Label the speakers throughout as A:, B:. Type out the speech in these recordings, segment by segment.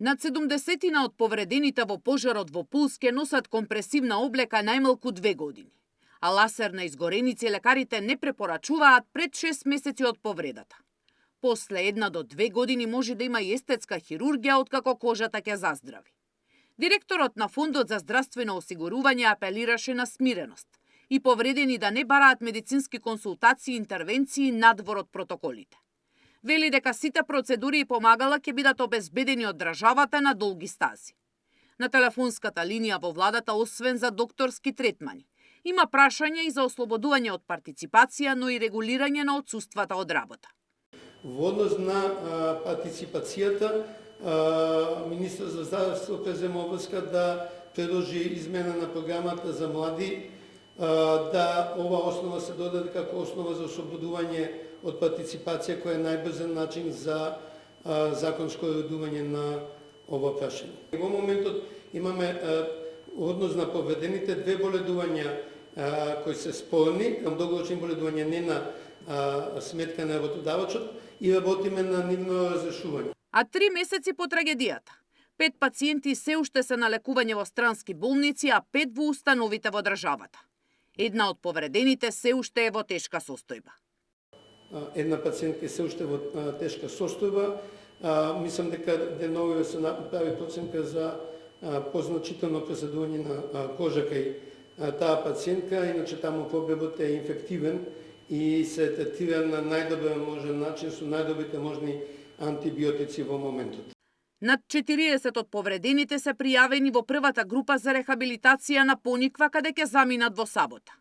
A: Над 70 од повредените во пожарот во Пулске носат компресивна облека најмалку 2 години. А ласер на изгореници лекарите не препорачуваат пред 6 месеци од повредата. После 1 до 2 години може да има и естетска хирургија откако кожата ќе заздрави. Директорот на Фондот за здравствено осигурување апелираше на смиреност и повредени да не бараат медицински консултации и интервенции надвор од протоколите. Вели дека сите процедури и помагала ќе бидат обезбедени од државата на долги стази. На телефонската линија во владата, освен за докторски третмани, има прашање и за ослободување од партиципација, но и регулирање на отсуствата од работа.
B: Во однос на партиципацијата, министрот за здравство презема обврска да предложи измена на програмата за млади, да ова основа се додаде како основа за ослободување од партиципација, која е најбрзен начин за законско уредување на ова прашање. Во моментот имаме однос на повредените 2 боледувања кои се спорни, долгорочни боледувања не на сметка на работодавачот и работиме на нивно разрешување.
A: А 3 месеци по трагедијата. 5 пациенти се уште се на лекување во странски болници, а 5 во установите во државата. Една од повредените се уште е во тешка состојба.
B: Една пациентка се уште во тешка состојба. Мислам дека деновиве се направи проценка за позначително преследување на кожа кај таа пациентка, иначе таму погребот е инфективен и се третира на најдобар можен начин со најдобрите можни антибиотици во моментот.
A: Над 40 од повредените се пријавени во првата група за рехабилитација на Пониква, каде ќе заминат во сабота.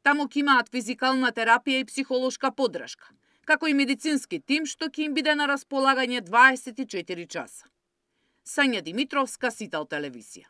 A: Таму ќе имаат физикална терапија и психолошка поддршка, како и медицински тим што ќе им биде на располагање 24 часа. Сања Димитровска, Сител телевизија.